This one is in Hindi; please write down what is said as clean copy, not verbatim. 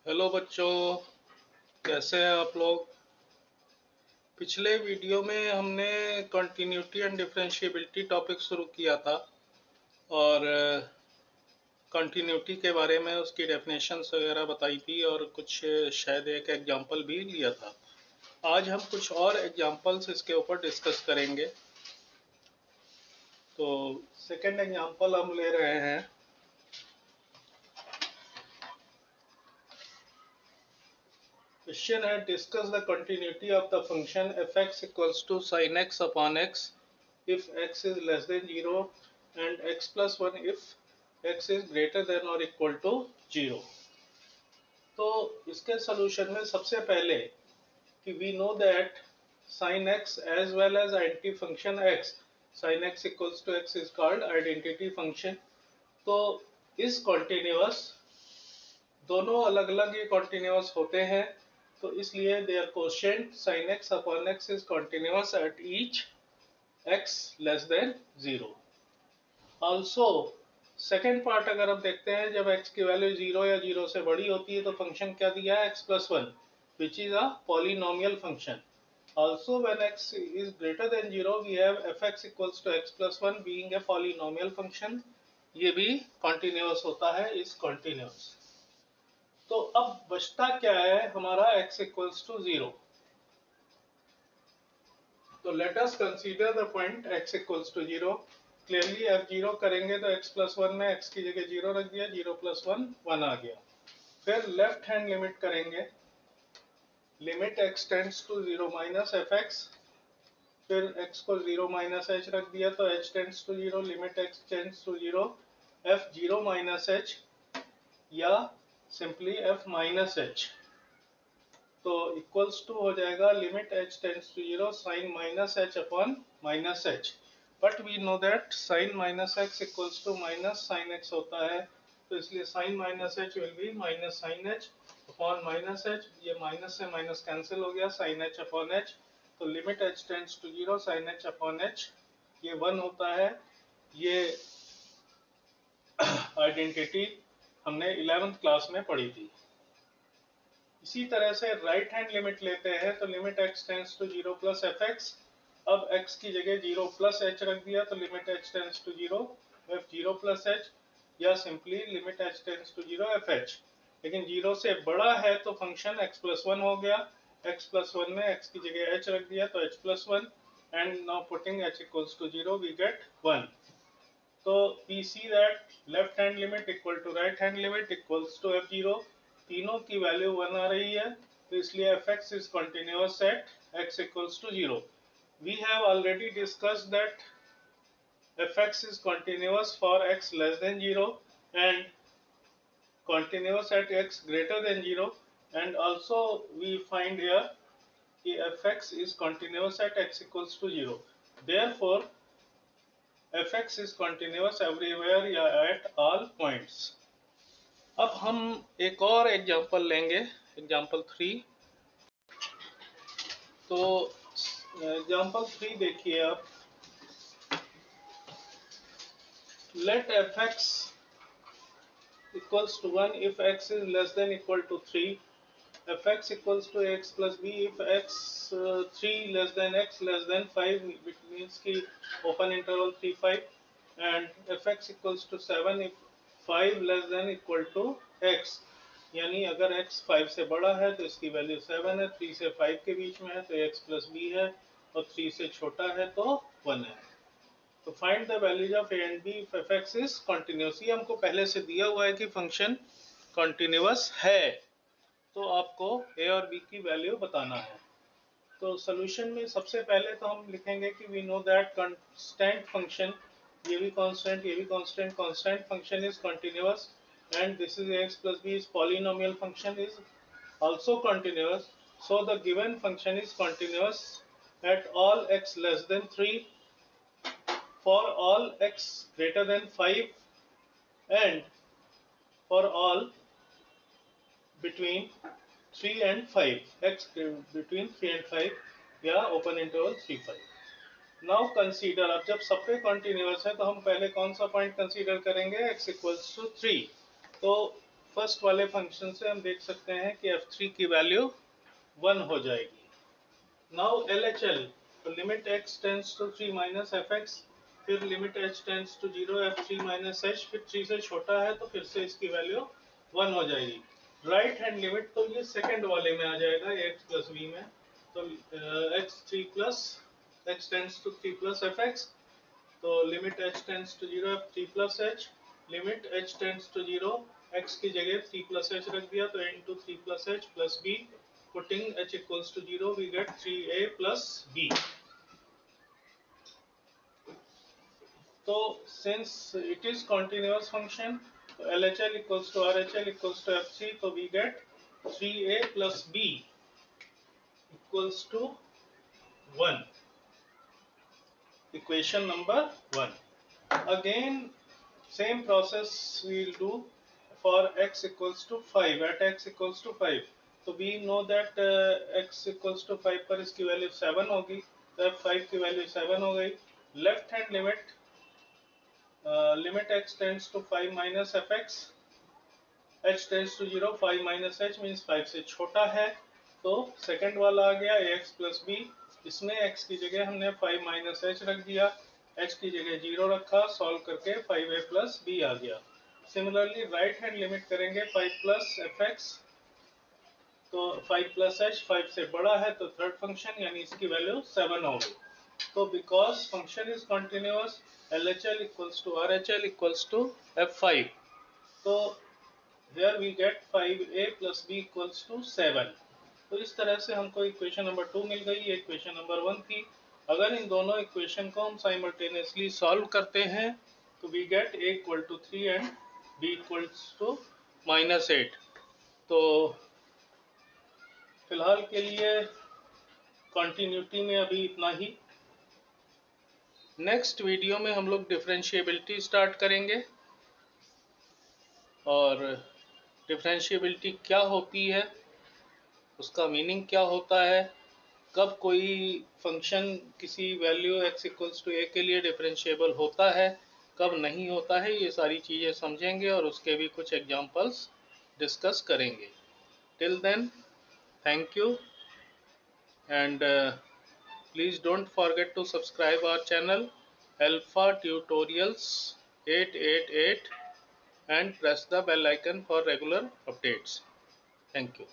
हेलो बच्चों, कैसे हैं आप लोग। पिछले वीडियो में हमने कंटिन्यूटी एंड डिफरेंशिएबिलिटी टॉपिक शुरू किया था और कंटिन्यूटी के बारे में उसकी डेफिनेशंस वगैरह बताई थी और कुछ शायद एक एग्जांपल भी लिया था। आज हम कुछ और एग्जांपल्स इसके ऊपर डिस्कस करेंगे। तो सेकंड एग्जांपल हम ले रहे हैं। क्वेश्चन है, discuss the continuity of the function f(x) equals to sin x upon x if x is less than 0 and x plus 1 if x is greater than or equal to 0। तो इसके सॉल्यूशन में सबसे पहले कि we know that sin x as well as identity function x, sin x equals to x is called identity function। तो इस कॉन्टिन्यूअस दोनों अलग अलग ये कॉन्टिन्यूअस होते हैं, तो इसलिए their quotient sin x upon x is continuous at each x less than 0। Also second part अगर हम देखते हैं, जब x की वैल्यू 0 या 0 से बड़ी होती है तो फंक्शन क्या दिया है, x plus 1, which is a polynomial function. Also when x is greater than 0 we have fx equals to x plus 1 being a polynomial function। ये भी कॉन्टिन्यूअस होता है इस कॉन्टिन्यूअस। तो अब बचता क्या है हमारा x इक्वल्स टू 0। तो let us consider the point x equals to 0। Clearly अब 0 करेंगे तो x प्लस 1 में x की जगह 0 रख दिया, 0 प्लस 1 1 आ गया। फिर लेफ्ट हैंड लिमिट करेंगे, limit x tends to 0 minus fx। फिर x को 0 माइनस h रख दिया तो h tends to 0, limit x tends to 0 f 0 minus h या सिंपली f माइनस h। तो इक्वल्स टू हो जाएगा limit h tends to 0 sine minus h upon minus h। But we know that sine minus x equals to minus sine x होता है, तो इसलिए sine minus h will be minus sine h upon minus h। ये माइनस से माइनस कैंसिल हो गया, साइन h अपॉन h। तो limit h tends to 0 sine h upon h ये 1 होता है। ये आइडेंटिटी हमने 11th क्लास में पढ़ी थी। इसी तरह से राइट हैंड लिमिट लेते हैं तो limit x tends to 0 plus fx। अब x की जगह 0 प्लस h रख दिया तो limit h tends to 0 f 0 plus h या simply limit h tends to 0 fh। लेकिन 0 से बड़ा है तो फंक्शन x प्लस 1 हो गया। x प्लस 1 में x की जगह h रख दिया तो h plus 1 and now putting h equals to 0 we get 1। तो we see that left hand limit equal to right hand limit equals to f0। तीनों की वैल्यू 1 आ रही है, तो इसलिए fx is continuous at x equals to 0। We have already discussed that fx is continuous for x less than 0 and continuous at x greater than 0, and also we find here fx is continuous at x equals to 0। Therefore fx is continuous everywhere या at all points। अब हम एक और एग्जांपल लेंगे, एग्जांपल 3। तो एग्जांपल 3 देखिए आप, let fx equals to 1 if x is less than equal to 3, fx equals to x plus b if x 3 less than x less than 5, which means कि open interval 3 5, and fx equals to 7 if 5 less than equal to x। यानी अगर x 5 से बड़ा है तो इसकी वैल्यू 7 है, 3 से 5 के बीच में है तो x प्लस b है, और 3 से छोटा है तो 1 है। तो find the values of a and b if fx is continuous. ये हमको पहले से दिया हुआ है कि फंक्शन कंटिन्यूअस है, तो आपको a और b की वैल्यू बताना है। तो सोल्यूशन में सबसे पहले तो हम लिखेंगे कि we know that constant function, ये भी कांस्टेंट ये भी constant, constant function is continuous and this is x plus b is polynomial function is also continuous, so the given function is continuous at all x less than 3, for all x greater than 5 and for all between 3 and 5, x between 3 and 5 या ओपन इंटरवल 3 5। नाउ कंसीडर, अब जब सब पे कॉन्टिन्यूअस है तो हम पहले कौन सा पॉइंट कंसीडर करेंगे, x इक्वल्स टू 3। तो फर्स्ट वाले फंक्शन से हम देख सकते हैं कि f3 की वैल्यू 1 हो जाएगी। नाउ LHL, तो limit x tends to 3 minus fx, फिर limit h tends to 0 f3 minus h, फिर 3 से छोटा है तो फिर से इसकी वैल्यू 1 हो जाएगी। राइट हैंड लिमिट तो ये सेकंड वाले में आ जाएगा x प्लस b में, तो x tends to 3 plus fx, तो limit h tends to 0 f3 plus h, limit h tends to 0, x की जगह 3 प्लस h रख दिया तो into 3 plus h plus b, putting h equals to 0 we get 3a plus b. तो since it is continuous function, so LHL equals to RHL equals to f3, so we get 3a plus b equals to 1. Equation number 1. Again same process we will do for x equals to 5, at x equals to 5. तो we know that x equals to 5 पर इसकी वैल्यू 7 होगी, तो f5 की वैल्यू 7 हो गई। Left hand limit, limit x tends to 5 minus fx, h tends to 0, 5 minus h means 5 से छोटा है, तो सेकंड वाला आ गया ax प्लस b, इसमें x की जगह हमने 5 माइनस h रख दिया, h की जगह 0 रखा, सॉल्व करके 5a प्लस b आ गया। सिमिलरली राइट हैंड लिमिट करेंगे 5 प्लस fx, तो 5 प्लस h 5 से बड़ा है तो थर्ड फंक्शन यानी इसकी वैल्यू 7 होगी। तो because function is continuous, LHL equals to RHL equals to f5, तो here we get 5a plus b equals to 7। तो इस तरह से हमको इक्वेशन नंबर 2 मिल गई, ये इक्वेशन नंबर 1 थी। अगर इन दोनों इक्वेशन को हम साइमल्टेनियसली सॉल्व करते हैं तो we get a equal to 3 and b equals to -8। तो फिलहाल के लिए कंटिन्यूटी में अभी इतना ही। नेक्स्ट वीडियो में हम लोग डिफरेंशिएबिलिटी स्टार्ट करेंगे, और डिफरेंशिएबिलिटी क्या होती है, उसका मीनिंग क्या होता है, कब कोई फंक्शन किसी value x equals to a के लिए डिफरेंशिएबल होता है, कब नहीं होता है, ये सारी चीज़ें समझेंगे और उसके भी कुछ एग्जांपल्स डिस्कस करेंगे। Till then, thank you, and please don't forget to subscribe our channel Alpha Tutorials 888 and press the bell icon for regular updates. Thank you.